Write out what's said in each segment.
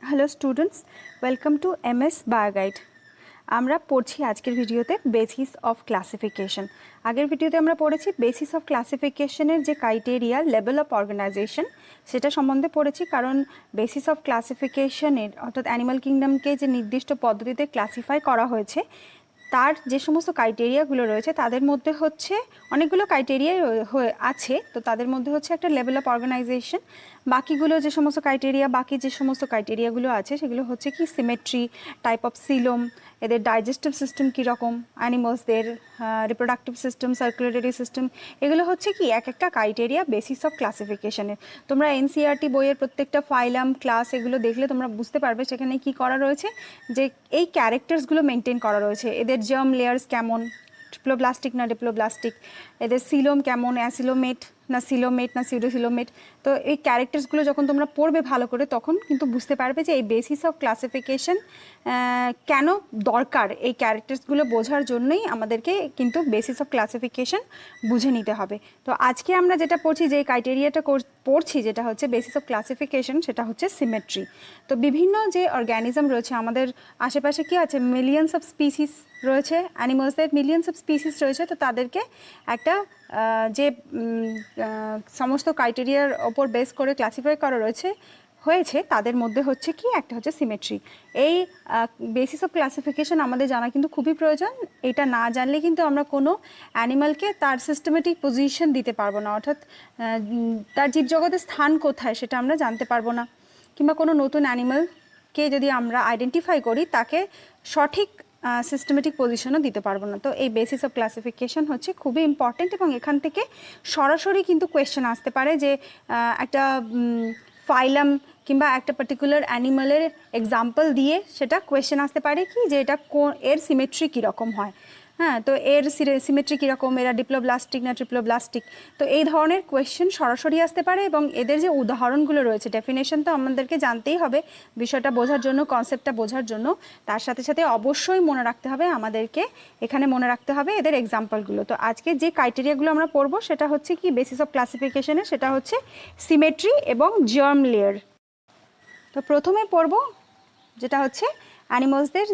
Hello students, welcome to MS bioguide. আমরা পড়ছি আজকের ভিডিওতে বেসিস অফ ক্লাসিফিকেশন। আগের ভিডিওতে আমরা পড়েছি বেসিস অফ ক্লাসিফিকেশনের যে ক্রাইটেরিয়া, লেভেল অফ অর্গানাইজেশন, সেটা সম্বন্ধে পড়েছি। কারণ বেসিস অফ ক্লাসিফিকেশনের অর্থাৎ অ্যানিমাল কিংডমকে যে নির্দিষ্ট পদ্ধতিতে ক্লাসিফাই করা হয়েছে, তার যে সমস্ত ক্রাইটেরিয়াগুলো রয়েছে তাদের মধ্যে হচ্ছে অনেকগুলো ক্রাইটেরিয়া আছে। তো তাদের মধ্যে হচ্ছে একটা লেভেল অফ অর্গানাইজেশন। বাকিগুলো যে সমস্ত ক্রাইটেরিয়াগুলো আছে সেগুলো হচ্ছে কি সিমেট্রি, টাইপ অফ সিলোম, এদের ডাইজেস্টিভ সিস্টেম কীরকম, অ্যানিমালসদের রিপ্রোডাক্টিভ সিস্টেম, সার্কুলেটরি সিস্টেম, এগুলো হচ্ছে কি এক একটা ক্রাইটেরিয়া বেসিস অফ ক্লাসিফিকেশনের। তোমরা এনসিইআরটি বইয়ের প্রত্যেকটা ফাইলাম, ক্লাস এগুলো দেখলে তোমরা বুঝতে পারবে সেখানে কি করা রয়েছে, যে এই ক্যারেক্টার্সগুলো মেনটেন করা রয়েছে। এদের জার্ম লেয়ার্স কেমন, ট্রিপ্লোব্লাস্টিক না ডিপ্লোব্লাস্টিক, এদের সিলোম কেমন, অ্যাসিলোমেট না সিলোমেট না সিউডোসিলোমেট। তো এই ক্যারেক্টার্সগুলো যখন তোমরা পড়বে ভালো করে, তখন কিন্তু বুঝতে পারবে যে এই বেসিস অফ ক্লাসিফিকেশন কেন দরকার। এই ক্যারেক্টার্সগুলো বোঝার জন্যই আমাদেরকে কিন্তু বেসিস অফ ক্লাসিফিকেশন বুঝে নিতে হবে। তো আজকে আমরা যেটা পড়ছি, যে ক্রাইটেরিয়াটা পড়ছি, যেটা হচ্ছে বেসিস অফ ক্লাসিফিকেশন, সেটা হচ্ছে সিমেট্রি। তো বিভিন্ন যে অর্গ্যানিজম রয়েছে আমাদের আশেপাশে, কি আছে, মিলিয়নস অফ স্পিসিস রয়েছে, অ্যানিমালসদের মিলিয়নস অফ স্পিসিস রয়েছে। তো তাদেরকে একটা যে সমস্ত ক্রাইটেরিয়ার ওপর বেস করে ক্লাসিফাই করা হয়েছে তাদের মধ্যে হচ্ছে কি একটা হচ্ছে সিমেট্রি। এই বেসিস অফ ক্লাসিফিকেশন আমাদের জানা কিন্তু খুবই প্রয়োজন। এটা না জানলে কিন্তু আমরা কোনো অ্যানিমালকে তার সিস্টেমেটিক পজিশন দিতে পারবো না, অর্থাৎ তার জীবজগতের স্থান কোথায় সেটা আমরা জানতে পারবো না। কিংবা কোনো নতুন অ্যানিমালকে যদি আমরা আইডেন্টিফাই করি, তাকে সঠিক সিস্টেমেটিক পজিশনও দিতে পারবো না। তো এই বেসিস অফ ক্লাসিফিকেশন হচ্ছে খুবই ইম্পর্টেন্ট, এবং এখান থেকে সরাসরি কিন্তু কোয়েশ্চেন আসতে পারে যে একটা ফাইলাম কিংবা একটা পার্টিকুলার অ্যানিমালের এক্সাম্পল দিয়ে সেটা কোয়েশ্চেন আসতে পারে কি, যে এটা এর সিমেট্রি কীরকম হয়। হ্যাঁ, তো এর সিমেট্রি কীরকম, এরা ডিপ্লোব্লাস্টিক না ট্রিপ্লোব্লাস্টিক। তো এই ধরনের কোয়েশ্চেন সরাসরি আসতে পারে, এবং এদের যে উদাহরণগুলো রয়েছে, ডেফিনেশন তো আমাদেরকে জানতেই হবে বিষয়টা বোঝার জন্য, কনসেপ্টটা বোঝার জন্য। তার সাথে সাথে অবশ্যই মনে রাখতে হবে আমাদেরকে, এখানে মনে রাখতে হবে এদের এক্সাম্পলগুলো। তো আজকে যে ক্রাইটেরিয়াগুলো আমরা পড়বো সেটা হচ্ছে কি বেসিস অফ ক্লাসিফিকেশনের, সেটা হচ্ছে সিমেট্রি এবং জার্ম লেয়ার। তো প্রথমে পড়ব যেটা হচ্ছে অ্যানিমালসদের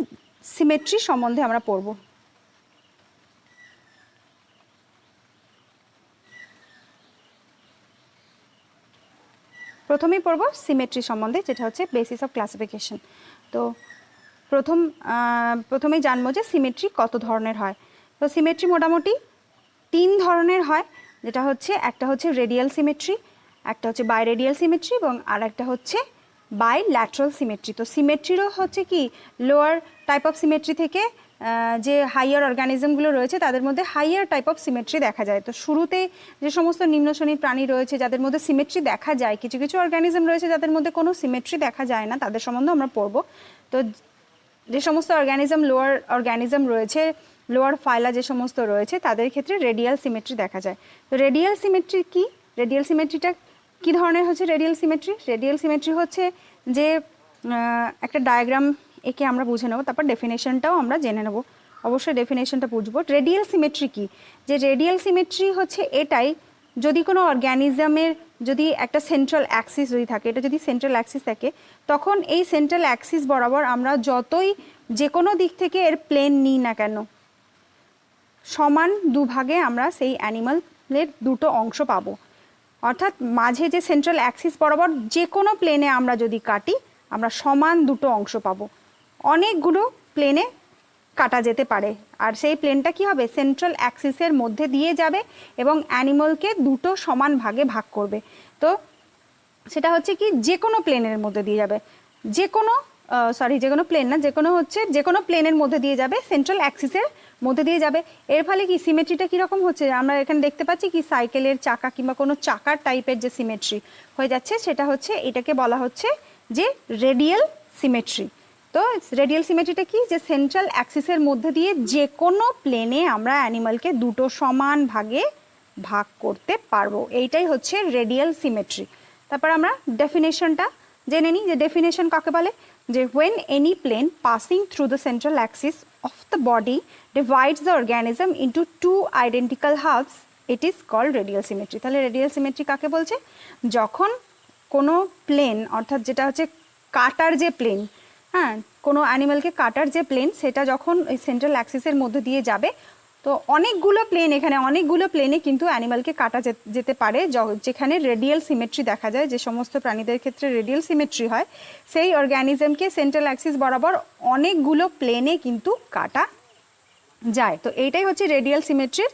সিমেট্রি সম্বন্ধে আমরা পড়ব। প্রথমেই পড়ব সিমেট্রি সম্বন্ধে, যেটা হচ্ছে বেসিস অফ ক্লাসিফিকেশন। তো প্রথমেই জানবো যে সিমেট্রি কত ধরনের হয়। তো সিমেট্রি মোটামুটি 3 ধরনের হয়, যেটা হচ্ছে একটা হচ্ছে রেডিয়াল সিমেট্রি, একটা হচ্ছে বাইরেডিয়াল সিমেট্রি, এবং আর একটা হচ্ছে বাইল্যাটারাল সিমেট্রি। তো সিমেট্রিরও হচ্ছে কি লোয়ার টাইপ অফ সিমেট্রি থেকে যে হাইয়ার অর্গানিজমগুলো রয়েছে তাদের মধ্যে হাইয়ার টাইপ অফ সিমেট্রি দেখা যায়। তো শুরুতে যে সমস্ত নিম্ন শ্রেণীর প্রাণী রয়েছে যাদের মধ্যে সিমেট্রি দেখা যায়, কিছু কিছু অর্গানিজম রয়েছে যাদের মধ্যে কোনো সিমেট্রি দেখা যায় না, তাদের সম্বন্ধে আমরা পড়ব। তো যে সমস্ত লোয়ার অর্গানিজম রয়েছে, লোয়ার ফাইলা যে সমস্ত রয়েছে, তাদের ক্ষেত্রে রেডিয়াল সিমেট্রি দেখা যায়। তো রেডিয়াল সিমেট্রি কি, রেডিয়াল সিমেট্রিটা কি ধরনের হচ্ছে রেডিয়াল সিমেট্রি হচ্ছে যে একটা ডায়াগ্রাম একে আমরা বুঝে নেব, তারপর ডেফিনেশনটাও আমরা জেনে নেব। অবশ্যই ডেফিনেশনটা বুঝবো। রেডিয়াল সিমেট্রি কি, যে রেডিয়াল সিমেট্রি হচ্ছে এটাই, যদি কোনো অর্গ্যানিজমের যদি একটা সেন্ট্রাল অ্যাক্সিস যদি থাকে, এটা যদি সেন্ট্রাল অ্যাক্সিস থাকে, তখন এই সেন্ট্রাল অ্যাক্সিস বরাবর আমরা যতই যে কোনো দিক থেকে এর প্লেন নিই না কেন, সমান দুভাগে আমরা সেই অ্যানিমালের দুটো অংশ পাবো। অর্থাৎ মাঝে যে সেন্ট্রাল অ্যাক্সিস বরাবর যে কোনো প্লেনে আমরা যদি কাটি, আমরা সমান দুটো অংশ পাবো। অনেকগুলো প্লেনে কাটা যেতে পারে, আর সেই প্লেনটা কি হবে, সেন্ট্রাল অ্যাক্সিসের মধ্যে দিয়ে যাবে এবং অ্যানিমালকে দুটো সমান ভাগে ভাগ করবে। তো সেটা হচ্ছে কি যে কোনো প্লেনের মধ্যে দিয়ে যাবে, যে কোনো প্লেন না, যে কোনো প্লেনের মধ্যে দিয়ে যাবে, সেন্ট্রাল অ্যাক্সিসের মধ্যে দিয়ে যাবে। এর ফলে কি সিমেট্রিটা কীরকম হচ্ছে, আমরা এখানে দেখতে পাচ্ছি কি সাইকেলের চাকা কিংবা কোনো চাকার টাইপের যে সিমেট্রি হয়ে যাচ্ছে, সেটা হচ্ছে, এটাকে বলা হচ্ছে যে রেডিয়াল সিমেট্রি। তো রেডিয়াল সিমেট্রিটা কি, যে সেন্ট্রাল অ্যাক্সিসের মধ্যে দিয়ে যে কোনো প্লেনে আমরা অ্যানিমালকে দুটো সমান ভাগে ভাগ করতে পারবো, এইটাই হচ্ছে রেডিয়াল সিমেট্রি। তারপর আমরা ডেফিনেশনটা জেনে নিই, যে ডেফিনেশন কাকে বলে, যে when any plane passing through the central axis of the body divides the organism into two identical halves, it is called radial symmetry। তাহলে রেডিয়াল সিমেট্রি কাকে বলছে, যখন কোনো প্লেন, অর্থাৎ যেটা হচ্ছে কাটার যে প্লেন, হ্যাঁ, কোনো অ্যানিমালকে কাটার যে প্লেন সেটা যখন ওই সেন্ট্রাল অ্যাক্সিসের মধ্যে দিয়ে যাবে, তো অনেকগুলো প্লেন, এখানে অনেকগুলো প্লেনে কিন্তু অ্যানিমালকে কাটা যেতে পারে, যেখানে রেডিয়াল সিমেট্রি দেখা যায়, যে সমস্ত প্রাণীদের ক্ষেত্রে রেডিয়াল সিমেট্রি হয়, সেই অর্গ্যানিজমকে সেন্ট্রাল অ্যাক্সিস বরাবর অনেকগুলো প্লেনে কিন্তু কাটা যায়। তো এইটাই হচ্ছে রেডিয়াল সিমেট্রির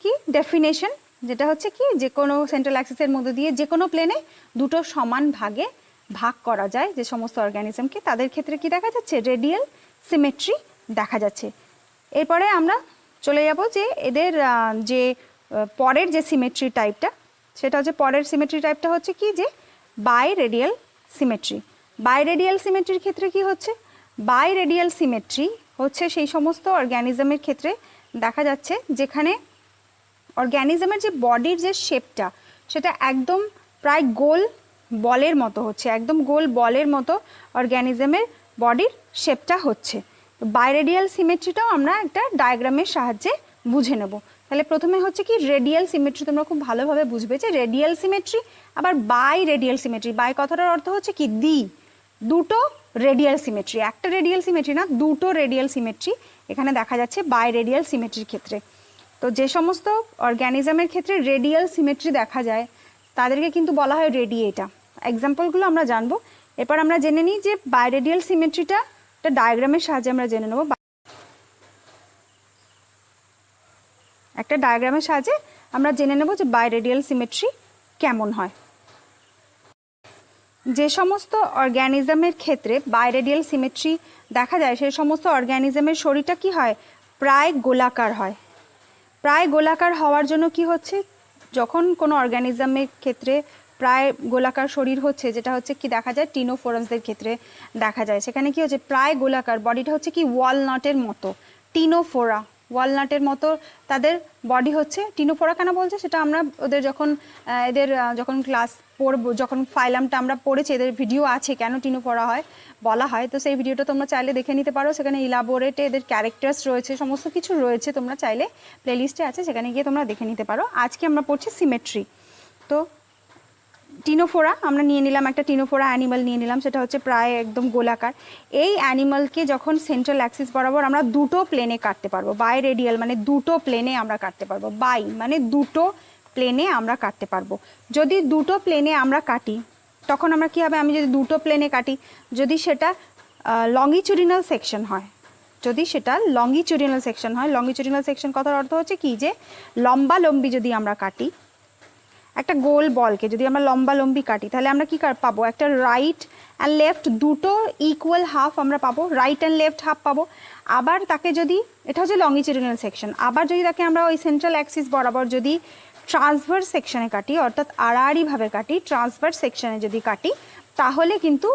কি ডেফিনেশন, যেটা হচ্ছে কি যে কোনো সেন্ট্রাল অ্যাক্সিসের মধ্যে দিয়ে যে কোনো প্লেনে দুটো সমান ভাগে ভাগ করা যায় যে সমস্ত অর্গ্যানিজমকে, তাদের ক্ষেত্রে কি দেখা যাচ্ছে, রেডিয়াল সিমেট্রি দেখা যাচ্ছে। এরপরে আমরা চলে যাব যে এদের যে পরের যে সিমেট্রি টাইপটা, সেটা হচ্ছে পরের সিমেট্রি টাইপটা হচ্ছে কি যে biradial symmetry. Biradial সিমেট্রির ক্ষেত্রে কি হচ্ছে, বাই রেডিয়াল সিমেট্রি হচ্ছে সেই সমস্ত অর্গ্যানিজমের ক্ষেত্রে দেখা যাচ্ছে যেখানে অর্গ্যানিজমের যে বডির যে শেপটা সেটা একদম প্রায় গোল বলের মতো হচ্ছে, একদম গোল বলের মতো অর্গ্যানিজমের বডির শেপটা হচ্ছে। বাইরেডিয়াল সিমেট্রিটাও আমরা একটা ডায়াগ্রামের সাহায্যে বুঝে নেব। তাহলে প্রথমে হচ্ছে কি রেডিয়াল সিমেট্রি, তোমরা খুব ভালোভাবে বুঝবে যে রেডিয়াল সিমেট্রি আবার বাই রেডিয়াল সিমেট্রি। বাই কথাটার অর্থ হচ্ছে কি দুটো রেডিয়াল সিমেট্রি, একটা রেডিয়াল সিমেট্রি না, দুটো রেডিয়াল সিমেট্রি এখানে দেখা যাচ্ছে বাই রেডিয়াল সিমেট্রির ক্ষেত্রে। তো যে সমস্ত অর্গ্যানিজমের ক্ষেত্রে রেডিয়াল সিমেট্রি দেখা যায় তাদেরকে কিন্তু বলা হয় রেডিয়েটা। এক্সাম্পলগুলো আমরা জানবো। এরপর আমরা জেনে নিই যে বাইরেডিয়াল সিমেট্রিটা একটা ডায়াগ্রামের সাহায্যে আমরা জেনে নেব। একটা ডায়াগ্রামের সাহায্যে আমরা জেনে নেব যে বাইরেডিয়াল সিমেট্রি কেমন হয়। যে সমস্ত অর্গ্যানিজমের ক্ষেত্রে বাইরেডিয়াল সিমেট্রি দেখা যায় সেই সমস্ত অর্গ্যানিজমের শরীরটা কি হয়, প্রায় গোলাকার হয়। প্রায় গোলাকার হওয়ার জন্য কি হচ্ছে, যখন কোনো অর্গ্যানিজমের ক্ষেত্রে প্রায় গোলাকার শরীর হচ্ছে, যেটা হচ্ছে কি দেখা যায় টিনোফোরাসদের ক্ষেত্রে দেখা যায়, সেখানে কি হচ্ছে প্রায় গোলাকার বডিটা হচ্ছে কি ওয়ালনাটের মতো, টিনোফোরা ওয়ালনাটের মতো তাদের বডি হচ্ছে। টিনোফোরা কেন বলছে সেটা আমরা ওদের যখন ক্লাস পড়বো, যখন ফাইলামটা আমরা পড়েছি, এদের ভিডিও আছে কেন টিনোফোরা হয় বলা হয়, তো সেই ভিডিওটা তোমরা চাইলে দেখে নিতে পারো। সেখানে ইলাবোরেটে এদের ক্যারেক্টার্স রয়েছে, সমস্ত কিছু রয়েছে, তোমরা চাইলে প্লেলিস্টে আছে, সেখানে গিয়ে তোমরা দেখে নিতে পারো। আজকে আমরা পড়ছি সিমেট্রি। তো টিনোফোরা আমরা নিয়ে নিলাম, একটা টিনোফোরা অ্যানিমাল নিয়ে নিলাম, সেটা হচ্ছে প্রায় একদম গোলাকার। এই অ্যানিমালকে যখন সেন্ট্রাল অ্যাক্সিস বরাবর আমরা দুটো প্লেনে কাটতে পারবো, বাই রেডিয়াল মানে দুটো প্লেনে আমরা কাটতে পারবো, বাই মানে দুটো প্লেনে আমরা কাটতে পারবো। যদি দুটো প্লেনে আমরা কাটি তখন আমরা কী হবে, আমি যদি দুটো প্লেনে কাটি, যদি সেটা লঙ্গিচুডিনাল সেকশন হয়, যদি সেটা লঙ্গিচুডিনাল সেকশন হয়, লঙ্গিচুডিনাল সেকশন কথার অর্থ হচ্ছে কি যে লম্বা লম্বি যদি আমরা কাটি, একটা গোল বলকে যদি আমরা লম্বা লম্বি কাটি, তাহলে আমরা কি পাবো, একটা রাইট অ্যান্ড লেফট দুটো ইকুয়াল হাফ আমরা পাবো, রাইট অ্যান্ড লেফট হাফ পাবো। আবার তাকে যদি, এটা হচ্ছে লঙ্গিচুডিনাল সেকশন, আবার যদি তাকে আমরা ওই সেন্ট্রাল অ্যাক্সিস বরাবর যদি ট্রান্সভার্স সেকশনে কাটি, অর্থাৎ আড়াআড়িভাবে কাটি, ট্রান্সভার্স সেকশনে যদি কাটি, তাহলে কিন্তু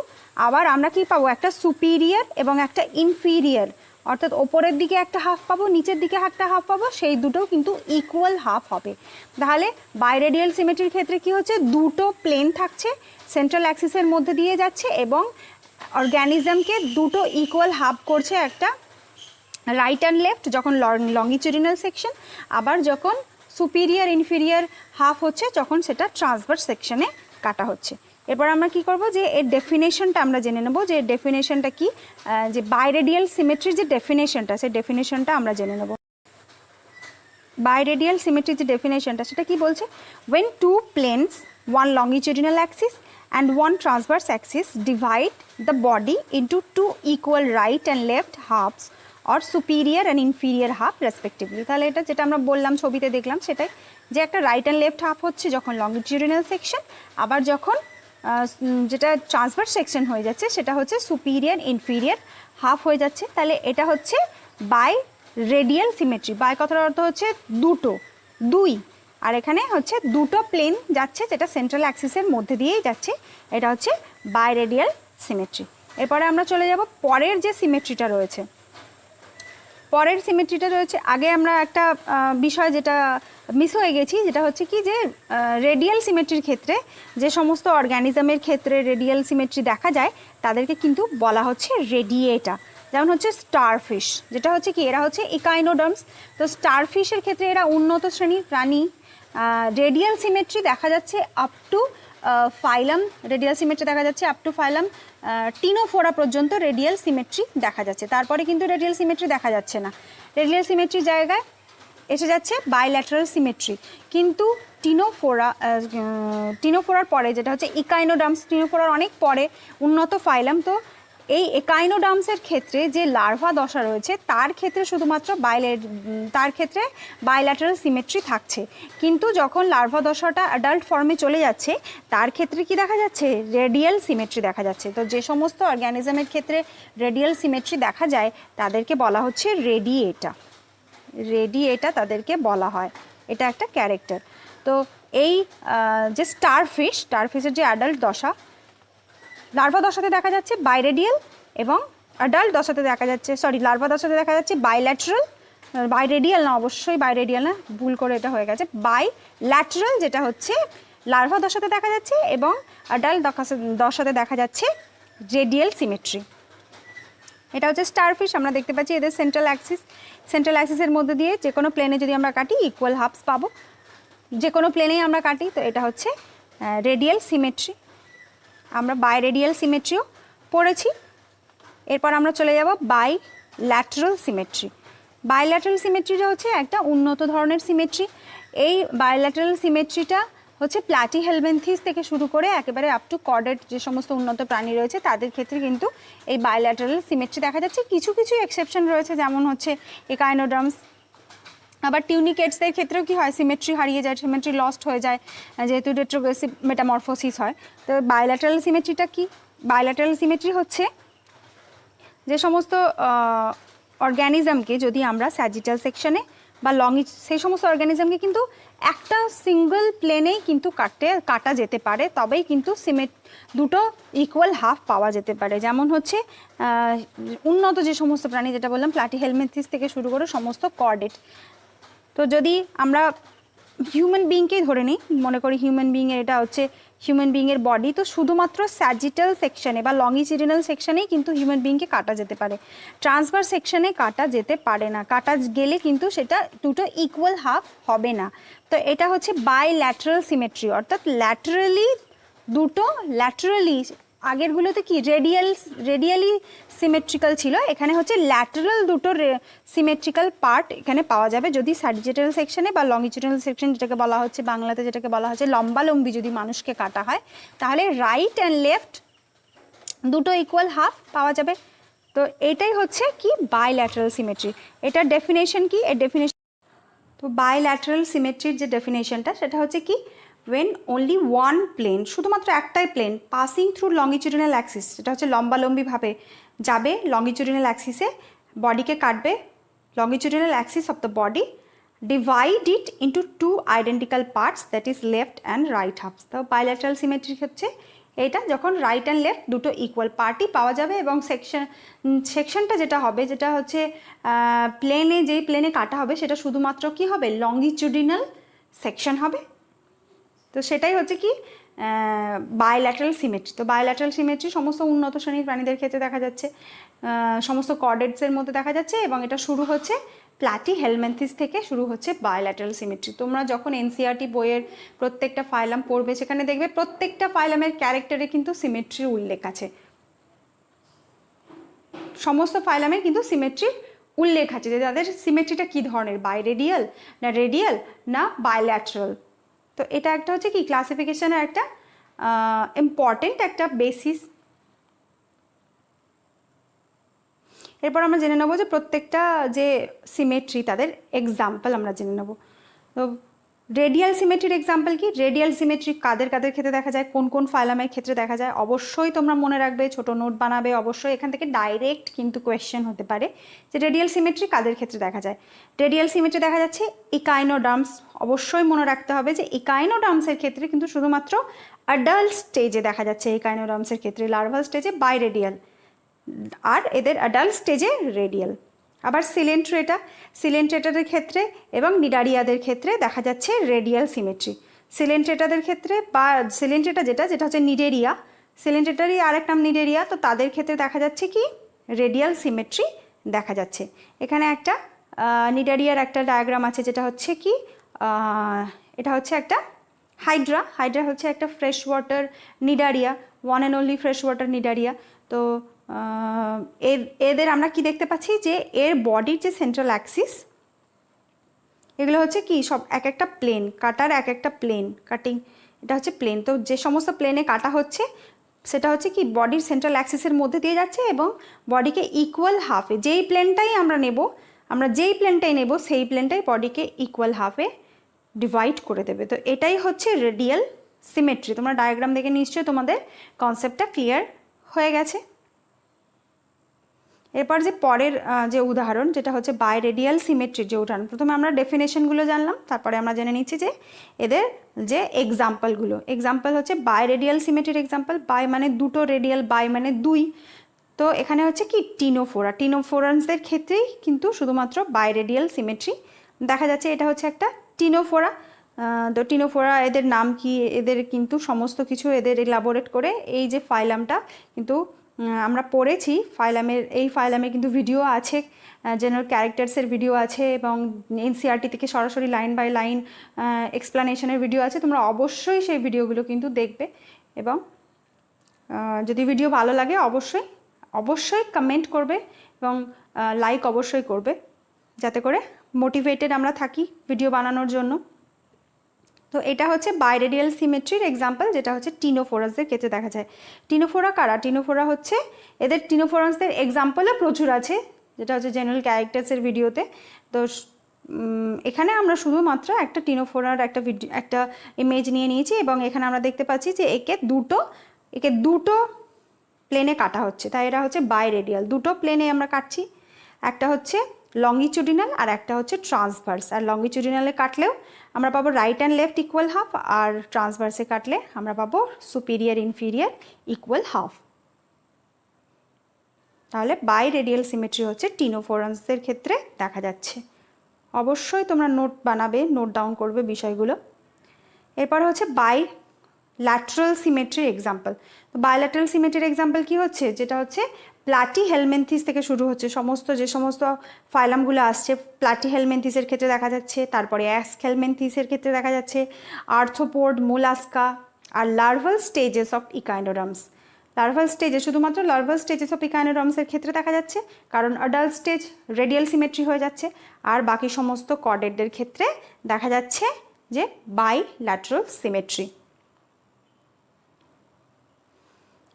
আবার আমরা কি পাবো, একটা সুপিরিয়র এবং একটা ইনফিরিয়র, অর্থাৎ ওপরের দিকে একটা হাফ পাবো, নিচের দিকে একটা হাফ পাবো, সেই দুটো কিন্তু ইকুয়াল হাফ হবে। তাহলে বাইরেডিয়াল সিমেট্রির ক্ষেত্রে কি হচ্ছে, দুটো প্লেন থাকছে, সেন্ট্রাল অ্যাক্সিসের মধ্যে দিয়ে যাচ্ছে এবং অর্গ্যানিজমকে দুটো ইকুয়াল হাফ করছে, একটা রাইট অ্যান্ড লেফট যখন লঙ্গিচুডিনাল সেকশন, আবার যখন সুপিরিয়র ইনফিরিয়র হাফ হচ্ছে যখন সেটা ট্রান্সভার্স সেকশনে কাটা হচ্ছে। এরপর আমরা কি করব, যে এর ডেফিনেশনটা আমরা জেনে নেব, যে ডেফিনেশনটা কি, যে বাইরেডিয়াল সিমেট্রির যে ডেফিনেশনটা, সেই ডেফিনেশনটা আমরা জেনে নেব। বাইরেডিয়াল সিমেট্রির যে ডেফিনেশনটা সেটা কি বলছে, when two planes, one longitudinal axis and one transverse axis divide the body into two equal right and left halves or superior and inferior half respectively। তাহলে এটা যেটা আমরা বললাম, ছবিতে দেখলাম সেটাই, যে একটা রাইট অ্যান্ড লেফট হাফ হচ্ছে যখন লঙ্গিটিউডিনাল সেকশন, আবার যখন যেটা ট্রান্সভার্স সেকশন হয়ে যাচ্ছে সেটা হচ্ছে সুপিরিয়র ইনফিরিয়র হাফ হয়ে যাচ্ছে। তাহলে এটা হচ্ছে বাই রেডিয়াল সিমেট্রি। বাই কথার অর্থ হচ্ছে দুই, আর এখানে হচ্ছে দুটো প্লেন যাচ্ছে যেটা সেন্ট্রাল অ্যাক্সিসের মধ্যে দিয়েই যাচ্ছে, এটা হচ্ছে বাই রেডিয়াল সিমেট্রি। এরপরে আমরা চলে যাব পরের যে সিমেট্রিটা রয়েছে। পরের সিমেট্রিটা রয়েছে, আগে আমরা একটা বিষয় যেটা মিস হয়ে গেছি, যেটা হচ্ছে কি যে রেডিয়াল সিমেট্রির ক্ষেত্রে যে সমস্ত অর্গ্যানিজমের ক্ষেত্রে রেডিয়াল সিমেট্রি দেখা যায় তাদেরকে কিন্তু বলা হচ্ছে রেডিয়েটা। যেমন হচ্ছে স্টারফিশ, যেটা হচ্ছে কি এরা হচ্ছে ইকাইনোডার্মস। তো স্টারফিশের ক্ষেত্রে এরা উন্নত শ্রেণীর প্রাণী, রেডিয়াল সিমেট্রি দেখা যাচ্ছে আপ টু ফাইলাম রেডিয়াল সিমেট্রি দেখা যাচ্ছে, আপ টু ফাইলাম টিনোফোরা পর্যন্ত রেডিয়াল সিমেট্রি দেখা যাচ্ছে। তারপরে কিন্তু রেডিয়াল সিমেট্রি দেখা যাচ্ছে না। রেডিয়াল সিমেট্রির জায়গায় এসে যাচ্ছে বাইল্যাটারাল সিমেট্রি। কিন্তু টিনোফোরার পরে যেটা হচ্ছে ইকাইনোডার্মস, টিনোফোরার অনেক পরে উন্নত ফাইলাম। তো এই একাইনোডার্মসের ক্ষেত্রে যে লার্ভা দশা রয়েছে তার ক্ষেত্রে শুধুমাত্র বাইল্যাটারাল সিমেট্রি থাকছে। কিন্তু যখন লার্ভা দশাটা অ্যাডাল্ট ফর্মে চলে যাচ্ছে তার ক্ষেত্রে কি দেখা যাচ্ছে? রেডিয়াল সিমেট্রি দেখা যাচ্ছে। তো যে সমস্ত অর্গ্যানিজমের ক্ষেত্রে রেডিয়াল সিমেট্রি দেখা যায় তাদেরকে বলা হচ্ছে রেডিয়েটা তাদেরকে বলা হয়। এটা একটা ক্যারেক্টার। তো এই যে স্টারফিশের যে অ্যাডাল্ট দশা, লার্ভা দশাতে দেখা যাচ্ছে বাইরেডিয়াল, এবং অ্যাডাল্ট দশাতে দেখা যাচ্ছে, লার্ভা দশাতে দেখা যাচ্ছে বাইল্যাটারাল, বাইরেডিয়াল না, অবশ্যই বাইরেডিয়াল না, ভুল করে এটা হয়ে গেছে, বাইল্যাটারাল যেটা হচ্ছে লার্ভা দশাতে দেখা যাচ্ছে, এবং অ্যাডাল্ট দশাতে দেখা যাচ্ছে রেডিয়াল সিমেট্রি। এটা হচ্ছে স্টারফিশ। আমরা দেখতে পাচ্ছি এদের সেন্ট্রাল অ্যাক্সিসের মধ্যে দিয়ে যে কোনো প্লেনে যদি আমরা কাটি ইকুয়াল হাফস পাবো, যে কোনো প্লেনেই আমরা কাটি। তো এটা হচ্ছে রেডিয়াল সিমেট্রি। আমরা বাইরেডিয়াল সিমেট্রিও পড়েছি। এরপর আমরা চলে যাব বাইল্যাটারাল সিমেট্রি। বাইল্যাটারাল সিমেট্রিটা হচ্ছে একটা উন্নত ধরনের সিমেট্রি। এই বাইল্যাটারাল সিমেট্রিটা হচ্ছে প্ল্যাটিহেলমিনথিস থেকে শুরু করে একেবারে আপ টু কর্ডেট যে সমস্ত উন্নত প্রাণী রয়েছে তাদের ক্ষেত্রে কিন্তু এই বাইল্যাটারাল সিমেট্রি দেখা যাচ্ছে। কিছু কিছু এক্সেপশন রয়েছে, যেমন হচ্ছে একাইনোডার্মস। আবার টিউনিকেটসদের ক্ষেত্রেও কি হয়, সিমেট্রি হারিয়ে যায়, সিমেট্রি লস্ট হয়ে যায় যেহেতু রেট্রোগ্রেসিভ মেটামরফোসিস হয়। তো বাইল্যাটারাল সিমেট্রিটা কি? বাইল্যাটারাল সিমেট্রি হচ্ছে যে সমস্ত অর্গ্যানিজমকে যদি আমরা স্যাজিটাল সেকশনে বা সেই সমস্ত অর্গ্যানিজমকে কিন্তু একটা সিঙ্গল প্লেনেই কিন্তু কাটা যেতে পারে, তবেই কিন্তু দুটো ইকুয়াল হাফ পাওয়া যেতে পারে। যেমন হচ্ছে উন্নত যে সমস্ত প্রাণী, যেটা বললাম প্ল্যাটিহেলমিনথিস থেকে শুরু করে সমস্ত কর্ডেট। তো যদি আমরা হিউম্যান বিংকেই ধরে নিই, মনে করি হিউম্যান বিংয়ের এটা হচ্ছে হিউম্যান বিংয়ের বডি, তো শুধুমাত্র স্যাজিটাল সেকশনে বা লংগিচিডিনাল সেকশনেই কিন্তু হিউম্যান বিংকে কাটা যেতে পারে, ট্রান্সভার্স সেকশনে কাটা যেতে পারে না। কাটা গেলে কিন্তু সেটা দুটো ইকুয়াল হাফ হবে না। তো এটা হচ্ছে বাইল্যাটারাল সিমেট্রি, অর্থাৎ ল্যাটারালি আগেরগুলোতে কি রেডিয়ালি সিমেট্রিক্যাল ছিল, এখানে হচ্ছে ল্যাটারাল দুটো সিমেট্রিক্যাল পার্ট এখানে পাওয়া যাবে যদি স্যাজিটাল সেকশনে বা লংগিটিউডিনাল সেকশন, যেটাকে বলা হচ্ছে বাংলাতে, যেটাকে বলা হচ্ছে লম্বালম্বি যদি মানুষকে কাটা হয় তাহলে রাইট অ্যান্ড লেফট দুটো ইকুয়াল হাফ পাওয়া যাবে। তো এটাই হচ্ছে কি বাইল্যাটারাল সিমেট্রি। এটার ডেফিনেশন কি? এর ডেফিনেশন, তো বাইল্যাটারাল সিমেট্রির যে ডেফিনেশনটা সেটা হচ্ছে কি, when only one plane, শুধুমাত্র একটাই plane passing through longitudinal axis, সেটা হচ্ছে লম্বালম্বিভাবে যাবে লংগিটিউডিনাল অ্যাক্সিসে, বডিকে কাটবে, longitudinal axis of the body, divide it into two identical parts, that is left and right halves. তো বাইল্যাটারাল সিমেট্রি হচ্ছে এটা, যখন রাইট অ্যান্ড লেফট দুটো ইকুয়াল পার্টই পাওয়া যাবে, এবং সেকশনটা যেটা হবে, যেটা হচ্ছে যেই প্লেনে কাটা হবে সেটা শুধুমাত্র কি হবে, লংগিটিউডিনাল সেকশন হবে। তো সেটাই হচ্ছে কি বাইল্যাটারাল সিমেট্রি। তো বাইল্যাটারাল সিমেট্রি সমস্ত উন্নত শ্রেণীর প্রাণীদের ক্ষেত্রে দেখা যাচ্ছে, সমস্ত কর্ডেটসের মধ্যে দেখা যাচ্ছে, এবং এটা শুরু হচ্ছে প্ল্যাটিহেলমিনথিস থেকে শুরু হচ্ছে বাইল্যাটারাল সিমেট্রি। তোমরা যখন এনসিইআরটি বইয়ের প্রত্যেকটা ফাইলাম পড়বে সেখানে দেখবে প্রত্যেকটা ফাইলামের ক্যারেক্টারে কিন্তু সিমেট্রির উল্লেখ আছে, সমস্ত ফাইলামের কিন্তু সিমেট্রির উল্লেখ আছে যে তাদের সিমেট্রিটা কী ধরনের, বাইরেডিয়াল না রেডিয়াল না বাইল্যাটারাল। তো এটা একটা হচ্ছে কি ক্লাসিফিকেশনের একটা ইম্পর্টেন্ট একটা বেসিস। এরপর আমরা জেনে নেব যে প্রত্যেকটা যে সিমেট্রি তাদের এক্সাম্পল আমরা জেনে নেব। তো রেডিয়াল সিমেট্রির এক্সাম্পল কি, রেডিয়াল সিমেট্রি কাদের কাদের ক্ষেত্রে দেখা যায়, কোন কোন ফাইলামের ক্ষেত্রে দেখা যায়, অবশ্যই তোমরা মনে রাখবে, ছোট নোট বানাবে, অবশ্যই এখান থেকে ডাইরেক্ট কিন্তু কোয়েশ্চেন হতে পারে যে রেডিয়াল সিমেট্রি কাদের ক্ষেত্রে দেখা যায়। রেডিয়াল সিমেট্রি দেখা যাচ্ছে ইকাইনোডার্মস, অবশ্যই মনে রাখতে হবে যে ইকাইনোডার্মসের ক্ষেত্রে কিন্তু শুধুমাত্র অ্যাডাল্ট স্টেজে দেখা যাচ্ছে, ইকাইনোডার্মসের ক্ষেত্রে লার্ভাল স্টেজে বাইরেডিয়াল, আর এদের অ্যাডাল্ট স্টেজে রেডিয়াল। আবার সিলেন্ট্রেটাদের ক্ষেত্রে এবং নিডারিয়াদের ক্ষেত্রে দেখা যাচ্ছে রেডিয়াল সিমেট্রি। সিলেন্ট্রেটাদের ক্ষেত্রে বা সিলেন্ট্রেটা যেটা হচ্ছে নিডেরিয়া, সিলেন্ট্রেটারই আরেক নাম নিডেরিয়া, তো তাদের ক্ষেত্রে দেখা যাচ্ছে কি রেডিয়াল সিমেট্রি দেখা যাচ্ছে। এখানে একটা নিডারিয়ার একটা ডায়াগ্রাম আছে, যেটা হচ্ছে কি এটা হচ্ছে একটা হাইড্রা, হাইড্রা হচ্ছে একটা fresh water Cnidaria, one and only fresh water Cnidaria. তো এদের আমরা কি দেখতে পাচ্ছি যে এর বডির যে সেন্ট্রাল অ্যাক্সিস, এগুলো হচ্ছে কি সব এক একটা প্লেন, কাটার এক একটা প্লেন, কাটিং এটা হচ্ছে প্লেন। তো যে সমস্ত প্লেনে কাটা হচ্ছে সেটা হচ্ছে কি বডির সেন্ট্রাল অ্যাক্সিসের মধ্যে দিয়ে যাচ্ছে এবং বডিকে ইকুয়াল হাফে, যেই প্লেনটাই আমরা নেব, আমরা যেই প্লেনটাই নেব সেই প্লেনটাই বডিকে ইকুয়াল হাফে ডিভাইড করে দেবে। তো এটাই হচ্ছে রেডিয়াল সিমেট্রি। তোমরা ডায়াগ্রাম দেখে নিশ্চয়ই তোমাদের কনসেপ্টটা ক্লিয়ার হয়ে গেছে। এরপর যে পরের যে উদাহরণ, যেটা হচ্ছে বাইরেডিয়াল সিমেট্রির যে উদাহরণ, প্রথমে আমরা ডেফিনেশনগুলো জানলাম, তারপরে আমরা জেনে নিচ্ছি যে এদের যে এক্সাম্পলগুলো। এক্সাম্পল হচ্ছে বাইরেডিয়াল সিমেট্রির এক্সাম্পল, বাই মানে দুটো, রেডিয়াল বাই মানে দুই। তো এখানে হচ্ছে কি টিনোফোরা, টিনোফোরান্সদের ক্ষেত্রেই কিন্তু শুধুমাত্র বাইরেডিয়াল সিমেট্রি দেখা যাচ্ছে। এটা হচ্ছে একটা টিনোফোরা। তো টিনোফোরা এদের নাম কি, এদের কিন্তু সমস্ত কিছু এদের এলাবোরেট করে এই যে ফাইলামটা কিন্তু আমরা পড়েছি। এই ফাইলামে কিন্তু ভিডিও আছে, জেনারেল ক্যারেক্টার্সের ভিডিও আছে এবং এনসিইআরটি থেকে সরাসরি লাইন বাই লাইন এক্সপ্লানেশনের ভিডিও আছে। তোমরা অবশ্যই সেই ভিডিওগুলো কিন্তু দেখবে এবং যদি ভিডিও ভালো লাগে অবশ্যই কমেন্ট করবে এবং লাইক অবশ্যই করবে, যাতে করে মোটিভেটেড আমরা থাকি ভিডিও বানানোর জন্য। তো এটা হচ্ছে বাইরেডিয়াল সিমেট্রির এক্সাম্পল, যেটা হচ্ছে টিনোফোরাসদের ক্ষেত্রে দেখা যায়। টিনোফোরা কারা? টিনোফোরা হচ্ছে এদের টিনোফোরাসদের এক্সাম্পলও প্রচুর আছে, যেটা হচ্ছে জেনারেল ক্যারেক্টার্সের ভিডিওতে। তো এখানে আমরা শুধুমাত্র একটা টিনোফোরার একটা ইমেজ নিয়ে নিয়েছি এবং এখানে আমরা দেখতে পাচ্ছি যে একে দুটো প্লেনে কাটা হচ্ছে, তাই এরা হচ্ছে বাইরেডিয়াল। দুটো প্লেনে আমরা কাটছি, একটা হচ্ছে লঙ্গিচুডিনাল আর একটা হচ্ছে ট্রান্সভার্স। আর লঙ্গিচুডিনালে কাটলেও আমরা পাবো right and left equal half, আর ট্রান্সভার্সে কাটলে আমরা পাবো সুপিরিয়ার ইনফিরিয়ার ইকুয়াল হাফ। তাহলে বাই রেডিয়াল সিমেট্রি হচ্ছে টিনোফোরান্সদের ক্ষেত্রে দেখা যাচ্ছে। অবশ্যই তোমরা নোট বানাবে, নোট ডাউন করবে বিষয়গুলো। এরপর হচ্ছে বাই ল্যাটারাল সিমেট্রির এক্সাম্পল। তো বায়োল্যাটারাল সিমেট্রির এক্সাম্পল কি হচ্ছে, যেটা হচ্ছে প্লাটিহেলমিনথিস থেকে শুরু হচ্ছে, যে সমস্ত ফাইলামগুলো আসছে প্লাটিহেলমিনথিসের ক্ষেত্রে দেখা যাচ্ছে, তারপরে অ্যাসকেলমেনথিসের ক্ষেত্রে দেখা যাচ্ছে, আর্থ্রোপোড, মোলাস্কা আর larval stages of echinoderms. Larval স্টেজে শুধুমাত্র লার্ভাল স্টেজেস অফ ইকাইনোডার্মসের ক্ষেত্রে দেখা যাচ্ছে, কারণ অ্যাডাল্ট স্টেজ রেডিয়াল সিমেট্রি হয়ে যাচ্ছে। আর বাকি সমস্ত কর্ডেটদের ক্ষেত্রে দেখা যাচ্ছে যে বাই ল্যাটারাল সিমেট্রি।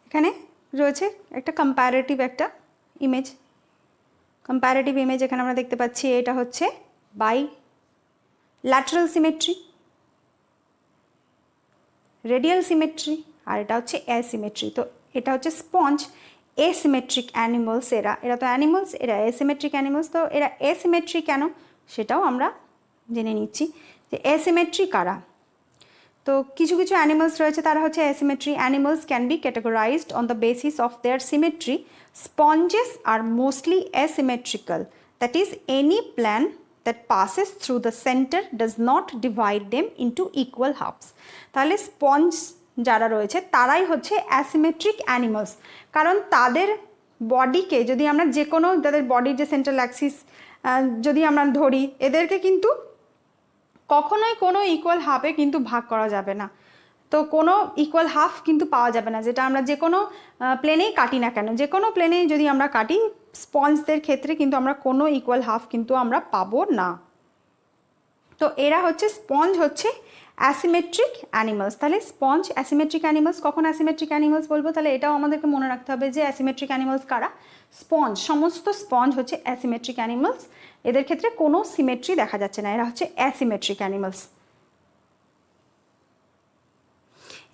এখানে রয়েছে একটা কম্প্যারেটিভ ইমেজ এখানে আমরা দেখতে পাচ্ছি। এটা হচ্ছে bilateral symmetry, radial symmetry, আর এটা হচ্ছে অ্যাসিমেট্রি। তো এটা হচ্ছে স্পঞ্জ এসিমেট্রিক অ্যানিমালস। এরা তো অ্যানিমালস, এরা এসিমেট্রিক অ্যানিমালস। তো এরা এসিমেট্রি কেন সেটাও আমরা জেনে নিচ্ছি যে এসিমেট্রি কারা। তো কিছু অ্যানিমালস রয়েছে তারা হচ্ছে asymmetry. Animals can be categorized on the basis of their symmetry. Sponges are mostly asymmetrical, that is any plan that passes through the center does not divide them into equal halves. তাহলে sponge যারা রয়েছে তারাই হচ্ছে asymmetric animals, কারণ তাদের বডিকে যদি আমরা তাদের বডির যে সেন্ট্রাল অ্যাক্সিস যদি আমরা ধরি, এদেরকে কিন্তু কখনোই কোনো ইকুয়াল হাফে কিন্তু ভাগ করা যাবে না। তো কোনো ইকুয়াল হাফ কিন্তু পাওয়া যাবে না, যেটা আমরা যে কোনো প্লেনেই কাটি না কেন, যে কোনো প্লেনেই যদি আমরা কাটি স্পঞ্জদের ক্ষেত্রে কিন্তু আমরা কোনো ইকুয়াল হাফ কিন্তু আমরা পাবো না। তো এরা হচ্ছে স্পঞ্জ হচ্ছে অ্যাসিমেট্রিক অ্যানিমালস। তাহলে স্পঞ্জ অ্যাসিমেট্রিক অ্যানিমালস। কখন অ্যাসিমেট্রিক অ্যানিমালস বলবো, তাহলে এটাও আমাদেরকে মনে রাখতে হবে যে অ্যাসিমেট্রিক অ্যানিমালস কারা। স্পঞ্জ, সমস্ত স্পঞ্জ হচ্ছে অ্যাসিমেট্রিক অ্যানিমালস, এদের ক্ষেত্রে কোনো সিমেট্রি দেখা যাচ্ছে না, এরা হচ্ছে অ্যাসিমেট্রিক অ্যানিমালস।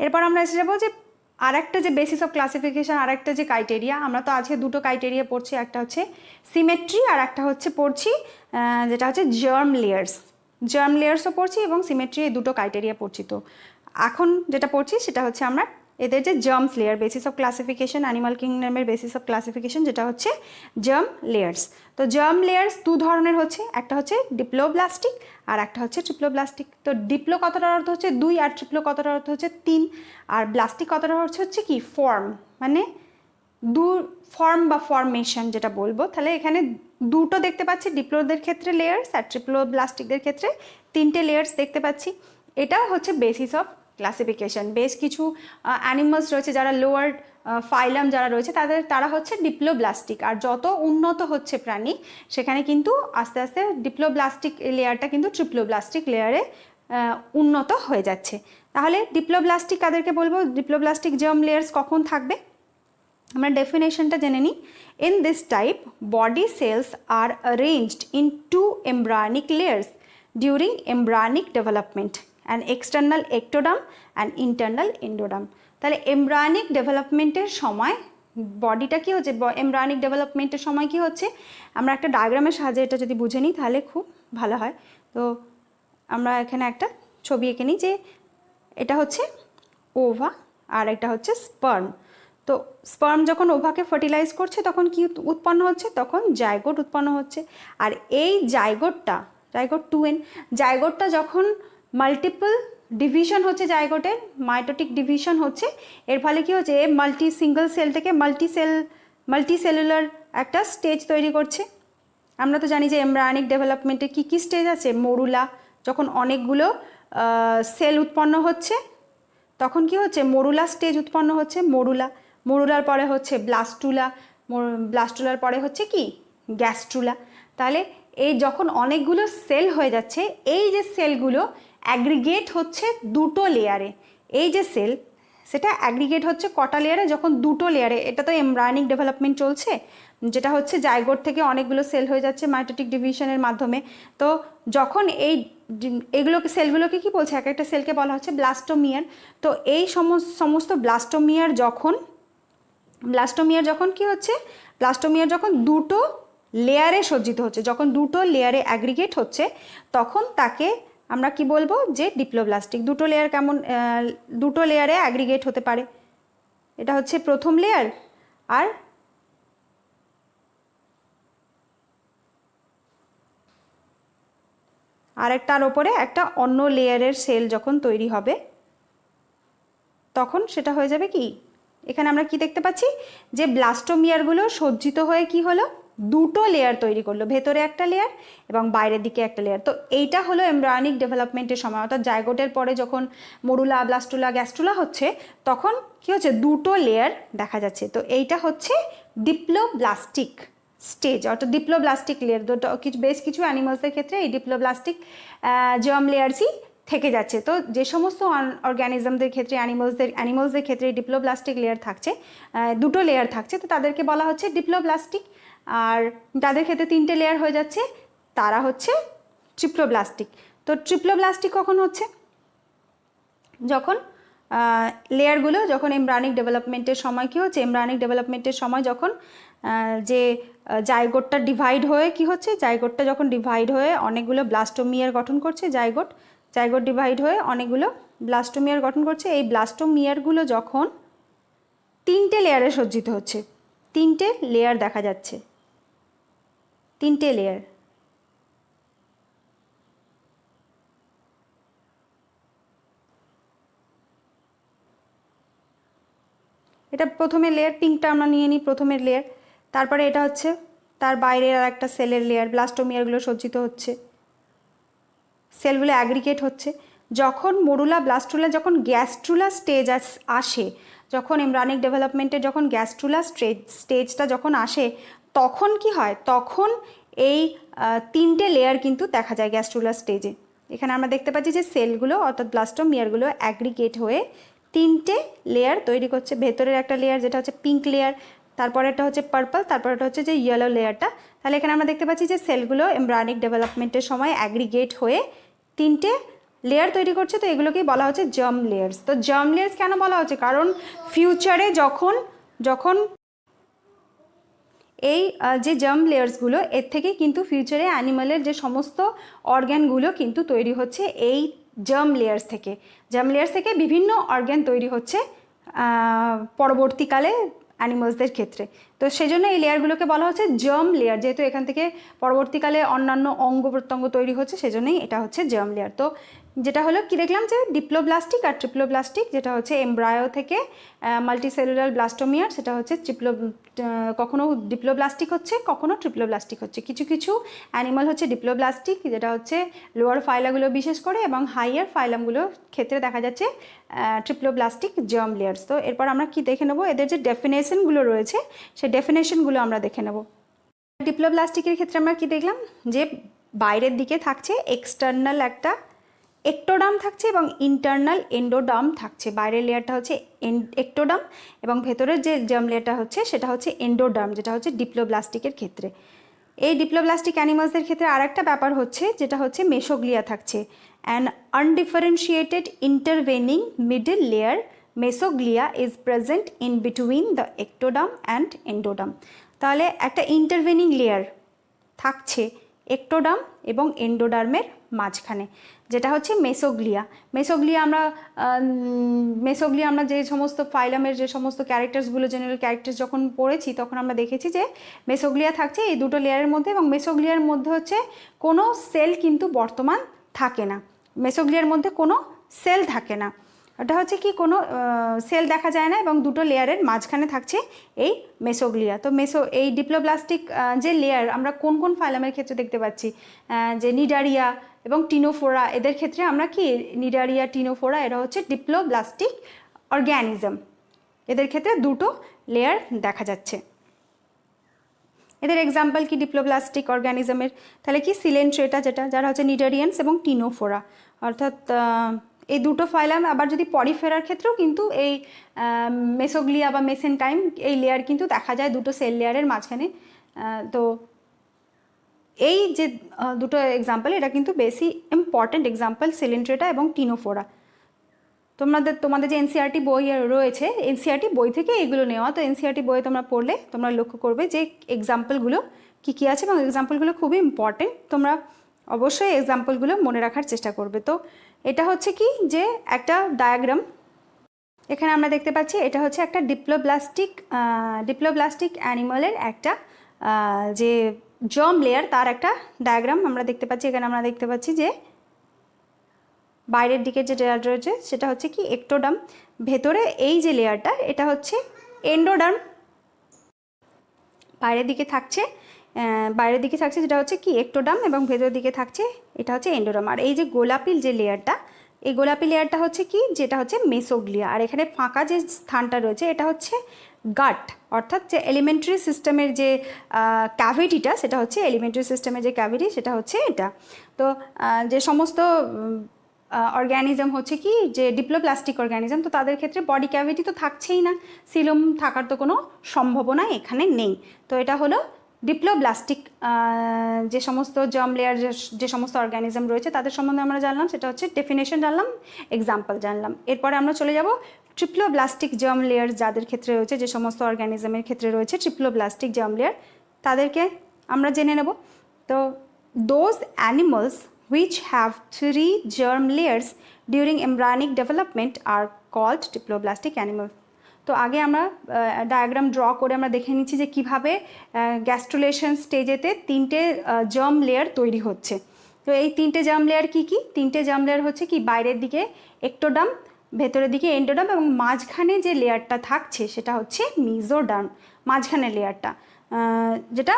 এরপর আমরা এসে যাবো যে আরেকটা যে বেসিস অফ ক্লাসিফিকেশন, আরেকটা যে ক্রাইটেরিয়া। আমরা তো আজকে দুটো ক্রাইটেরিয়া পড়ছি, একটা হচ্ছে সিমেট্রি আর একটা হচ্ছে পড়ছি যেটা হচ্ছে জার্ম লেয়ার্সও পড়ছি এবং সিমেট্রি, এই দুটো ক্রাইটেরিয়া পড়ছি। তো এখন যেটা পড়ছি সেটা হচ্ছে আমরা এদের যে germs layer, basis of classification, animal কিংডমের বেসিস অফ ক্লাসিফিকেশন, যেটা হচ্ছে জার্ম লেয়ার্স। তো জার্ম লেয়ার্স দু ধরনের হচ্ছে, একটা হচ্ছে ডিপ্লোব্লাস্টিক আর একটা হচ্ছে ট্রিপ্লোব্লাস্টিক। তো ডিপ্লো কথাটার অর্থ হচ্ছে 2 আর ট্রিপ্লো কথাটার অর্থ হচ্ছে 3, আর ব্লাস্টিক কথাটার অর্থ হচ্ছে কি ফর্ম, মানে ফর্ম বা ফর্মেশন যেটা বলবো। তাহলে এখানে দুটো দেখতে পাচ্ছি, ডিপ্লোদের ক্ষেত্রে লেয়ার্স আর ট্রিপ্লোব্লাস্টিকদের ক্ষেত্রে 3টে লেয়ার্স দেখতে পাচ্ছি। এটা হচ্ছে বেসিস অফ ক্লাসিফিকেশন। বেশ কিছু অ্যানিমালস রয়েছে যারা লোয়ার ফাইলাম যারা রয়েছে তারা হচ্ছে ডিপ্লোব্লাস্টিক, আর যত উন্নত হচ্ছে প্রাণী সেখানে কিন্তু আস্তে আস্তে ডিপ্লোব্লাস্টিক লেয়ারটা কিন্তু ট্রিপ্লোব্লাস্টিক লেয়ারে উন্নত হয়ে যাচ্ছে। তাহলে ডিপ্লোব্লাস্টিক কাদেরকে বলবো, ডিপ্লোব্লাস্টিক জার্ম লেয়ার্স কখন থাকবে আমরা ডেফিনেশনটা জেনে নিই। In this type body cells are arranged in two embryonic layers during embryonic development and external ectoderm and internal endoderm. তাহলে এমব্রায়নিক ডেভেলপমেন্টের সময় বডিটা কী হচ্ছে, এমব্রায়নিক ডেভেলপমেন্টের সময় কি হচ্ছে, আমরা একটা ডায়াগ্রামের সাহায্যে এটা যদি বুঝে নিই তাহলে খুব ভালো হয়। তো আমরা এখানে একটা ছবি এঁকে নিই যে এটা হচ্ছে ওভা আর এটা হচ্ছে স্পার্ম। তো স্পার্ম যখন ওভাকে ফার্টিলাইজ করছে তখন কি উৎপন্ন হচ্ছে, তখন জাইগোট উৎপন্ন হচ্ছে। আর এই জাইগোট 2n জাইগোটটা যখন মাল্টিপল ডিভিশন হচ্ছে, জাইগোটের মাইটোটিক ডিভিশন হচ্ছে, এর ফলে কি হচ্ছে সিঙ্গেল সেল থেকে মাল্টিসেলুলার একটা স্টেজ তৈরি করছে। আমরা তো জানি যে এমব্রায়নিক ডেভেলপমেন্টে কী কী স্টেজ আছে, মরুলা, যখন অনেকগুলো সেল উৎপন্ন হচ্ছে তখন কি হচ্ছে মরুলা স্টেজ উৎপন্ন হচ্ছে, মরুলার পরে হচ্ছে ব্লাস্টুলার পরে হচ্ছে কি গ্যাস্ট্রুলা। তাহলে এই যখন অনেকগুলো সেল হয়ে যাচ্ছে, এই যে সেলগুলো অ্যাগ্রিগেট হচ্ছে দুটো লেয়ারে, এই যে সেল সেটা অ্যাগ্রিগেট হচ্ছে কটা লেয়ারে, যখন দুটো লেয়ারে। এটা তো এমব্রায়নিক ডেভেলপমেন্ট চলছে, যেটা হচ্ছে জাইগোট থেকে অনেকগুলো সেল হয়ে যাচ্ছে মাইটোটিক ডিভিশনের মাধ্যমে। তো যখন সেলগুলোকে কি বলছে, এক একটা সেলকে বলা হচ্ছে ব্লাস্টোমিয়ার। তো এই সমস্ত ব্লাস্টোমিয়ার যখন কি হচ্ছে, ব্লাস্টোমিয়ার যখন দুটো লেয়ারে সজ্জিত হচ্ছে, যখন দুটো লেয়ারে অ্যাগ্রিগেট হচ্ছে, তখন তাকে আমরা কি বলবো যে ডিপ্লোব্লাস্টিক। দুটো লেয়ারে অ্যাগ্রিগেট হতে পারে, এটা হচ্ছে প্রথম লেয়ার, আর আরেকটার ওপরে একটা অন্য লেয়ারের সেল যখন তৈরি হবে তখন সেটা হয়ে যাবে কি, এখানে আমরা কি দেখতে পাচ্ছি যে ব্লাস্টোমিয়ারগুলো সজ্জিত হয়ে কি হলো, দুটো লেয়ার তৈরি করলো, ভেতরে একটা লেয়ার এবং বাইরের দিকে একটা লেয়ার। তো এইটা হলো এমব্রায়নিক ডেভেলপমেন্টের সময়, অর্থাৎ জাইগোটের পরে যখন মরুলা, ব্লাস্টুলা, গ্যাস্ট্রুলা হচ্ছে তখন কি হচ্ছে দুটো লেয়ার দেখা যাচ্ছে। তো এইটা হচ্ছে ডিপ্লোব্লাস্টিক স্টেজ, অর্থাৎ ডিপ্লোব্লাস্টিক লেয়ার। বেশ কিছু অ্যানিমালসের ক্ষেত্রে এই ডিপ্লোব্লাস্টিক জার্ম লেয়ার্সই থেকে যাচ্ছে। তো যে সমস্ত অর্গ্যানিজমদের ক্ষেত্রে অ্যানিমালসদের ক্ষেত্রে ডিপ্লোব্লাস্টিক লেয়ার থাকছে, দুটো লেয়ার থাকছে, তো তাদেরকে বলা হচ্ছে ডিপ্লোব্লাস্টিক। আর যাদের ক্ষেত্রে তিনটে লেয়ার হয়ে যাচ্ছে তারা হচ্ছে ট্রিপ্লোব্লাস্টিক। তো ট্রিপ্লোব্লাস্টিক কখন হচ্ছে, যখন লেয়ারগুলো যখন এমব্রায়নিক ডেভেলপমেন্টের সময় কি হচ্ছে, এমব্রায়নিক ডেভেলপমেন্টের সময় যখন যে জাইগোটটা ডিভাইড হয়ে কি হচ্ছে, জাইগোটটা যখন ডিভাইড হয়ে অনেকগুলো ব্লাস্টোমিয়ার গঠন করছে, জাইগোট ডিভাইড হয়ে অনেকগুলো ব্লাস্টোমিয়ার গঠন করছে। এই ব্লাস্টোমিয়ারগুলো যখন তিনটে লেয়ারে সজ্জিত হচ্ছে, তিনটে লেয়ার দেখা যাচ্ছে, তিনটে লেয়ার, এটা প্রথমের লেয়ার, পিঙ্কটা আমরা নিয়ে নিই প্রথমের লেয়ার। তারপরে এটা হচ্ছে তার বাইরে আর একটা সেলের লেয়ার, ব্লাস্টোমিয়ারগুলো সজ্জিত হচ্ছে, সেলগুলো অ্যাগ্রিগেট হচ্ছে। যখন মরুলা, ব্লাস্টুলা, যখন গ্যাস্ট্রুলা স্টেজ আসে, যখন এমব্রায়নিক ডেভেলপমেন্টের যখন গ্যাস্ট্রুলা স্টেজটা যখন আসে তখন কি হয়, তখন এই তিনটে লেয়ার কিন্তু দেখা যায় গ্যাস্ট্রুলা স্টেজে। এখানে আমরা দেখতে পাচ্ছি যে সেলগুলো অর্থাৎ ব্লাস্টোমিয়ারগুলো অ্যাগ্রিগেট হয়ে তিনটে লেয়ার তৈরি করছে। ভেতরের একটা লেয়ার যেটা হচ্ছে পিঙ্ক লেয়ার, তারপরেরটা হচ্ছে পার্পল, তারপরেটা হচ্ছে যে ইয়েলো লেয়ারটা। তাহলে এখানে আমরা দেখতে পাচ্ছি যে সেলগুলো এমব্রায়নিক ডেভেলপমেন্টের সময় অ্যাগ্রিগেট হয়ে তিনটে লেয়ার তৈরি করছে। তো এগুলোকেই বলা হচ্ছে জার্ম লেয়ার্স। তো জার্ম লেয়ার্স কেন বলা হচ্ছে, কারণ ফিউচারে যখন এই যে জার্ম লেয়ার্সগুলো, এর থেকে কিন্তু ফিউচারে অ্যানিমালের যে সমস্ত অর্গ্যানগুলো কিন্তু তৈরি হচ্ছে এই জার্ম লেয়ার্স থেকে বিভিন্ন অর্গ্যান তৈরি হচ্ছে পরবর্তীকালে অ্যানিমালসদের ক্ষেত্রে। তো সেই জন্য এই লেয়ারগুলোকে বলা হচ্ছে জার্ম লেয়ার, যেহেতু এখান থেকে পরবর্তীকালে অন্যান্য অঙ্গ প্রত্যঙ্গ তৈরি হচ্ছে সেজন্যই এটা হচ্ছে জার্ম লেয়ার। তো যেটা হলো কি দেখলাম যে ডিপ্লোব্লাস্টিক আর ট্রিপ্লোব্লাস্টিক, যেটা হচ্ছে এমব্রায়ো থেকে মাল্টিসেলুলার ব্লাস্টোমিয়ার, সেটা হচ্ছে কখনো ডিপ্লোব্লাস্টিক হচ্ছে, কখনো ট্রিপ্লোব্লাস্টিক হচ্ছে। কিছু কিছু অ্যানিমাল হচ্ছে ডিপ্লোব্লাস্টিক, যেটা হচ্ছে লোয়ার ফাইলাগুলো বিশেষ করে, এবং হাইয়ার ফাইলামগুলোর ক্ষেত্রে দেখা যাচ্ছে ট্রিপ্লোব্লাস্টিক জার্ম লেয়ার্স। তো এরপর আমরা কি দেখে নেব, এদের যে ডেফিনেশনগুলো রয়েছে সেই ডেফিনেশনগুলো আমরা দেখে নেব। ডিপ্লোব্লাস্টিকের ক্ষেত্রে আমরা কি দেখলাম যে বাইরের দিকে থাকছে এক্সটার্নাল একটা একটোডাম থাকছে এবং ইন্টারনাল এন্ডোডাম থাকছে। বাইরের লেয়ারটা হচ্ছে একটোডাম এবং ভেতরের যে জার্ম লেয়ারটা হচ্ছে সেটা হচ্ছে এন্ডোডাম, যেটা হচ্ছে ডিপ্লোব্লাস্টিকের ক্ষেত্রে। এই ডিপ্লোব্লাস্টিক অ্যানিমালসদের ক্ষেত্রে আর একটা ব্যাপার হচ্ছে যেটা হচ্ছে মেসোগ্লিয়া থাকছে। An undifferentiated intervening middle layer mesoglea is present in between the ectoderm and endoderm. তাহলে একটা ইন্টারভেনিং লেয়ার থাকছে একটোডাম এবং এন্ডোডার্মের মাঝখানে, যেটা হচ্ছে মেসোগ্লিয়া। মেসোগ্লিয়া আমরা যে সমস্ত ফাইলামের যে সমস্ত ক্যারেক্টার্সগুলো, জেনারেল ক্যারেক্টার্স যখন পড়েছি তখন আমরা দেখেছি যে মেসোগ্লিয়া থাকছে এই দুটো লেয়ারের মধ্যে, এবং মেসোগ্লিয়ার মধ্যে হচ্ছে কোনো সেল কিন্তু বর্তমান থাকে না। মেসোগ্লিয়ার মধ্যে কোনো সেল থাকে না, এটা হচ্ছে কি কোনো সেল দেখা যায় না, এবং দুটো লেয়ারের মাঝখানে থাকছে এই মেসোগ্লিয়া। তো এই ডিপ্লোব্লাস্টিক যে লেয়ার আমরা কোন কোন ফাইলামের ক্ষেত্রে দেখতে পাচ্ছি, যে নিডারিয়া এবং টিনোফোরা, এদের ক্ষেত্রে আমরা কি নিডারিয়া টিনোফোরা এরা হচ্ছে ডিপ্লোব্লাস্টিক অর্গ্যানিজম, এদের ক্ষেত্রে দুটো লেয়ার দেখা যাচ্ছে। এদের এক্সাম্পল কি ডিপ্লোব্লাস্টিক অর্গ্যানিজমের, তাহলে কি সিলেন্ট্রেটা, যারা হচ্ছে নিডারিয়ানস এবং টিনোফোরা, অর্থাৎ এই দুটো ফাইলাম। আবার যদি পরিফেরার ক্ষেত্রেও কিন্তু এই মেসোগ্লিয়া বা মেসেনটাইম এই লেয়ার কিন্তু দেখা যায় দুটো সেল লেয়ারের মাঝখানে। তো এই যে দুটো এক্সাম্পল এটা কিন্তু বেশি ইম্পর্টেন্ট এক্সাম্পল, সিলেন্ট্রেটা এবং টিনোফোরা। তোমাদের যে এনসিইআরটি বই রয়েছে, এনসিইআরটি বই থেকে এগুলো নেওয়া। তো এনসিইআরটি বইয়ে তোমরা পড়লে তোমরা লক্ষ্য করবে যে এক্সাম্পলগুলো কী কী আছে, এবং এক্সাম্পলগুলো খুবই ইম্পর্টেন্ট। তোমরা অবশ্যই এক্সাম্পলগুলো মনে রাখার চেষ্টা করবে। তো এটা হচ্ছে কি যে একটা ডায়াগ্রাম এখানে আমরা দেখতে পাচ্ছি, এটা হচ্ছে একটা ডিপ্লোব্লাস্টিক অ্যানিমালের একটা যে জার্ম লেয়ার তার একটা ডায়াগ্রাম আমরা দেখতে পাচ্ছি। এখানে আমরা দেখতে পাচ্ছি যে বাইরের দিকে যে লেয়ার রয়েছে সেটা হচ্ছে কি একটোডার্ম, ভেতরে এই যে লেয়ারটা এটা হচ্ছে এন্ডোডার্ম, বাইরের দিকে থাকছে যেটা হচ্ছে কি একটোডার্ম, এবং ভেতরের দিকে থাকছে এটা হচ্ছে এন্ডোডার্ম। আর এই যে গোলাপি যে লেয়ারটা, এই গোলাপি লেয়ারটা হচ্ছে কি, যেটা হচ্ছে মেসোগ্লিয়া। আর এখানে ফাঁকা যে স্থানটা রয়েছে এটা হচ্ছে গাট, অর্থাৎ যে এলিমেন্টারি সিস্টেমের যে ক্যাভিটিটা, সেটা হচ্ছে এলিমেন্টারি সিস্টেমের যে ক্যাভিটি সেটা হচ্ছে এটা। তো যে সমস্ত অর্গ্যানিজম হচ্ছে কি যে ডিপ্লোপ্লাস্টিক অর্গ্যানিজম, তো তাদের ক্ষেত্রে বডি ক্যাভিটি তো থাকছেই না, সিলোম থাকার তো কোনো সম্ভাবনা এখানে নেই। তো এটা হলো ডিপ্লোব্লাস্টিক যে সমস্ত জার্ম লেয়ার যে সমস্ত অর্গ্যানিজম রয়েছে তাদের সম্বন্ধে আমরা জানলাম, সেটা হচ্ছে ডেফিনেশন জানলাম, এক্সাম্পল জানলাম। এরপরে আমরা চলে যাব ট্রিপ্লোব্লাস্টিক জার্ম লেয়ার যাদের ক্ষেত্রে রয়েছে, যে সমস্ত অর্গ্যানিজমের ক্ষেত্রে রয়েছে ট্রিপ্লোব্লাস্টিক জার্ম লেয়ার, তাদেরকে আমরা জেনে নেব। তো those animals which have 3 germ layers during embryonic development are called diploblastic animals. তো আগে আমরা ডায়াগ্রাম ড্র করে আমরা দেখে নিচ্ছি যে কিভাবে গ্যাস্ট্রুলেশন স্টেজেতে 3টে জার্ম লেয়ার তৈরি হচ্ছে। তো এই 3টে জার্ম লেয়ার কী কী? 3টে জার্ম লেয়ার হচ্ছে কি বাইরের দিকে একটোডার্ম, ভেতরের দিকে এন্ডোডার্ম, এবং মাঝখানে যে লেয়ারটা থাকছে সেটা হচ্ছে মিজোডার্ম, মাঝখানের লেয়ারটা, যেটা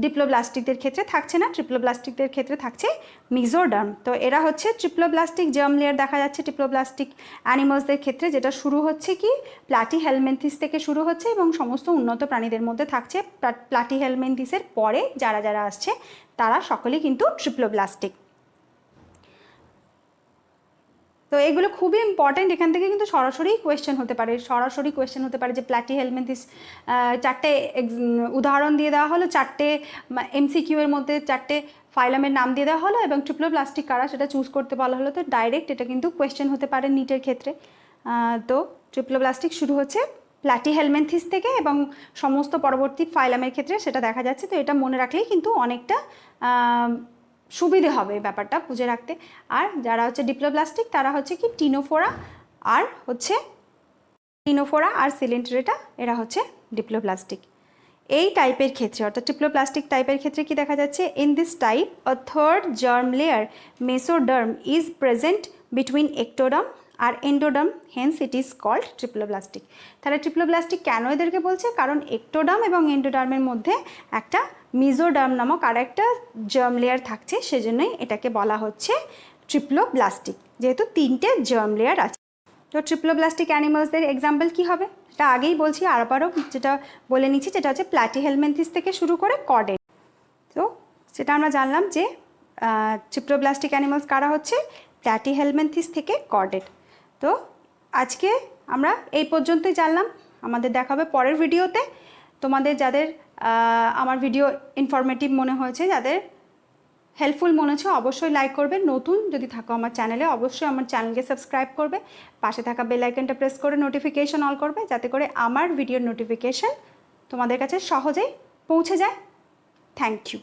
ডিপ্লোব্লাস্টিকদের ক্ষেত্রে থাকছে না, ট্রিপ্লোব্লাস্টিকদের ক্ষেত্রে থাকছে মিজোডার্ম। তো এরা হচ্ছে ট্রিপ্লোব্লাস্টিক জার্ম লেয়ার দেখা যাচ্ছে ট্রিপ্লোব্লাস্টিক অ্যানিমালসদের ক্ষেত্রে, যেটা শুরু হচ্ছে কি প্ল্যাটিহেলমিনথিস থেকে শুরু হচ্ছে এবং সমস্ত উন্নত প্রাণীদের মধ্যে থাকছে। প্ল্যাটিহেলমিনথিসের পরে যারা আসছে তারা সকলেই কিন্তু ট্রিপ্লোব্লাস্টিক। তো এগুলো খুবই ইম্পর্টেন্ট, এখান থেকে কিন্তু সরাসরি কোয়েশ্চেন হতে পারে যে প্ল্যাটিহেলমিনথিস 4টে উদাহরণ দিয়ে দেওয়া হলো, 4টে এমসিকিউ এর মধ্যে 4টে ফাইলামের নাম দিয়ে দেওয়া হলো এবং ট্রিপ্লোব্লাস্টিক কারা সেটা চুজ করতে বলা হলো। তো ডাইরেক্ট এটা কিন্তু কোয়েশ্চেন হতে পারে নিটের ক্ষেত্রে। তো ট্রিপ্লোব্লাস্টিক শুরু হচ্ছে প্ল্যাটিহেলমিনথিস থেকে এবং সমস্ত পরবর্তী ফাইলামের ক্ষেত্রে সেটা দেখা যাচ্ছে। তো এটা মনে রাখলেই কিন্তু অনেকটা সুবিধে হবে ব্যাপারটা বুঝে রাখতে। আর যারা হচ্ছে ডিপ্লোব্লাস্টিক তারা হচ্ছে কি টিনোফোরা আর সিলেন্ট্রেটা, এরা হচ্ছে ডিপ্লোব্লাস্টিক। এই টাইপের ক্ষেত্রে অর্থাৎ ট্রিপ্লোপ্লাস্টিক টাইপের ক্ষেত্রে কি দেখা যাচ্ছে, in this type a third germ layer mesoderm is present between ectoderm আর endoderm, hence it is called triploblastic. তাহলে ট্রিপ্লোব্লাস্টিক কেন এদেরকে বলছে? কারণ এক্টোডার্ম এবং এন্ডোডার্মের মধ্যে একটা মিজোডার্ম নামক আর একটা জার্ম লেয়ার থাকছে, সেজন্যই এটাকে বলা হচ্ছে ট্রিপ্লোব্লাস্টিক, যেহেতু 3টে জার্ম লেয়ার আছে। তো ট্রিপ্লোব্লাস্টিক অ্যানিমালসদের এক্সাম্পল কী হবে? এটা আগেই বলছি, আবারও যেটা বলে নিচ্ছি, যেটা হচ্ছে প্ল্যাটিহেলমিনথিস থেকে শুরু করে কর্ডেট। তো সেটা আমরা জানলাম যে ট্রিপ্লোব্লাস্টিক অ্যানিমালস কারা হচ্ছে, প্ল্যাটিহেলমিনথিস থেকে কর্ডেট। তো আজকে আমরা এই পর্যন্তই জানলাম, আমাদের দেখা হবে পরের ভিডিওতে। তোমাদের যাদের আমার ভিডিও ইনফরমেটিভ মনে হয়েছে, যাদের হেল্পফুল মনে হচ্ছে, অবশ্যই লাইক করবে। নতুন যদি থাকো আমার চ্যানেলে, অবশ্যই আমার চ্যানেলকে সাবস্ক্রাইব করবে, পাশে থাকা বেল আইকনটা প্রেস করে নোটিফিকেশন অল করবে, যাতে করে আমার ভিডিওর নোটিফিকেশন তোমাদের কাছে সহজেই পৌঁছে যায়। Thank you.